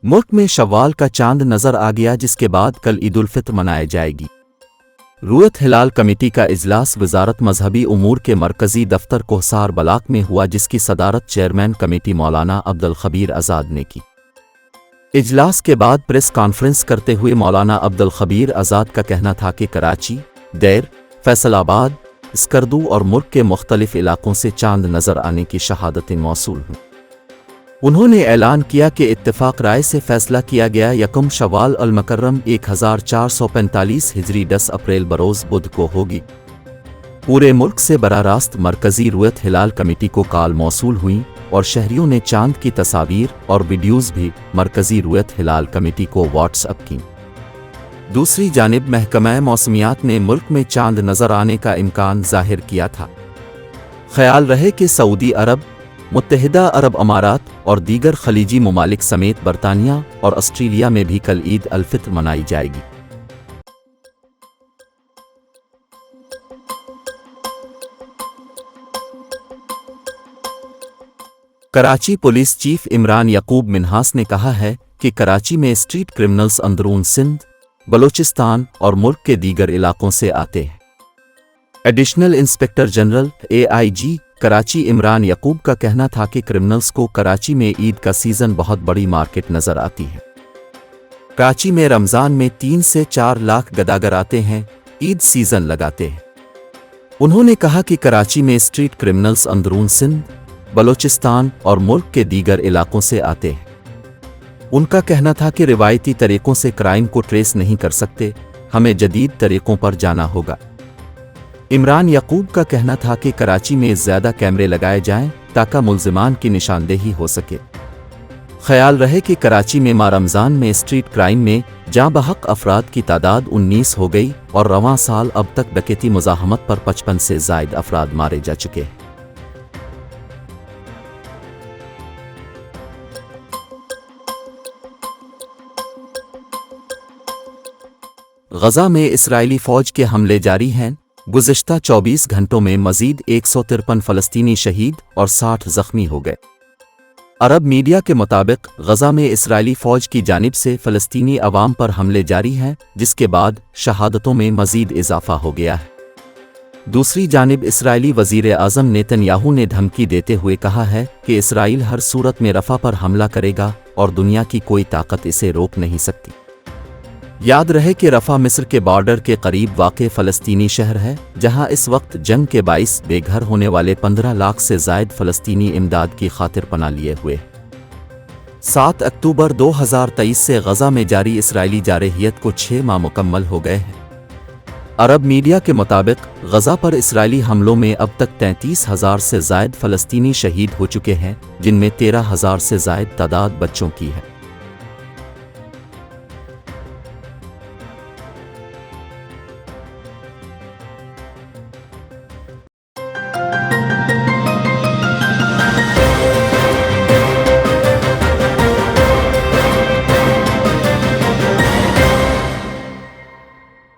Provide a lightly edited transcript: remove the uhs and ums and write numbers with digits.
ملک میں شوال کا چاند نظر آ گیا، جس کے بعد کل عید الفطر منائی جائے گی۔ رویت ہلال کمیٹی کا اجلاس وزارت مذہبی امور کے مرکزی دفتر کوہسار بلاک میں ہوا، جس کی صدارت چیئرمین کمیٹی مولانا عبدالخبیر آزاد نے کی۔ اجلاس کے بعد پریس کانفرنس کرتے ہوئے مولانا عبدالخبیر آزاد کا کہنا تھا کہ کراچی، دیر، فیصل آباد، اسکردو اور ملک کے مختلف علاقوں سے چاند نظر آنے کی شہادتیں موصول ہیں۔ انہوں نے اعلان کیا کہ اتفاق رائے سے فیصلہ کیا گیا یکم شوال المکرم 1445 ہجری 10 اپریل بروز بدھ کو ہوگی۔ پورے ملک سے براہ راست مرکزی رویت ہلال کمیٹی کو کال موصول ہوئیں اور شہریوں نے چاند کی تصاویر اور ویڈیوز بھی مرکزی رویت ہلال کمیٹی کو واٹس ایپ کیں۔ دوسری جانب محکمہ موسمیات نے ملک میں چاند نظر آنے کا امکان ظاہر کیا تھا۔ خیال رہے کہ سعودی عرب، متحدہ عرب امارات اور دیگر خلیجی ممالک سمیت برطانیہ اور آسٹریلیا میں بھی کل عید الفطر منائی جائے گی۔ کراچی پولیس چیف عمران یعقوب منہاس نے کہا ہے کہ کراچی میں اسٹریٹ کرمنلز اندرون سندھ، بلوچستان اور ملک کے دیگر علاقوں سے آتے ہیں۔ Additional inspector general AIG Karachi Imran Yaqoob کا کہنا تھا کہ کرمنلز کو کراچی میں عید کا سیزن بہت بڑی مارکیٹ نظر آتی ہے۔ کراچی میں رمضان میں 3 سے 4 لاکھ گداگر آتے ہیں، عید سیزن لگاتے ہیں۔ انہوں نے کہا کہ کراچی میں اسٹریٹ کرمنلز اندرون سندھ، بلوچستان اور ملک کے دیگر علاقوں سے آتے ہیں۔ ان کا کہنا تھا کہ روایتی طریقوں سے کرائم کو ٹریس نہیں کر سکتے، ہمیں جدید طریقوں پر جانا ہوگا۔ عمران یعقوب کا کہنا تھا کہ کراچی میں زیادہ کیمرے لگائے جائیں تاکہ ملزمان کی نشاندہی ہو سکے۔ خیال رہے کہ کراچی میں ماہ رمضان میں اسٹریٹ کرائم میں جاں بحق افراد کی تعداد 19 ہو گئی اور رواں سال اب تک ڈکیتی مزاحمت پر 55 سے زائد افراد مارے جا چکے ہیں۔ غزہ میں اسرائیلی فوج کے حملے جاری ہیں۔ گزشتہ 24 گھنٹوں میں مزید 153 فلسطینی شہید اور 60 زخمی ہو گئے۔ عرب میڈیا کے مطابق غزہ میں اسرائیلی فوج کی جانب سے فلسطینی عوام پر حملے جاری ہیں، جس کے بعد شہادتوں میں مزید اضافہ ہو گیا ہے۔ دوسری جانب اسرائیلی وزیر اعظم نیتن یاہو نے دھمکی دیتے ہوئے کہا ہے کہ اسرائیل ہر صورت میں رفح پر حملہ کرے گا اور دنیا کی کوئی طاقت اسے روک نہیں سکتی۔ یاد رہے کہ رفح مصر کے بارڈر کے قریب واقع فلسطینی شہر ہے، جہاں اس وقت جنگ کے باعث بے گھر ہونے والے 15 لاکھ سے زائد فلسطینی امداد کی خاطر پناہ لیے ہوئے۔ 7 اکتوبر 2023 سے غزہ میں جاری اسرائیلی جارحیت کو 6 ماہ مکمل ہو گئے ہیں۔ عرب میڈیا کے مطابق غزہ پر اسرائیلی حملوں میں اب تک 33,000 سے زائد فلسطینی شہید ہو چکے ہیں، جن میں 13,000 سے زائد تعداد بچوں کی ہے۔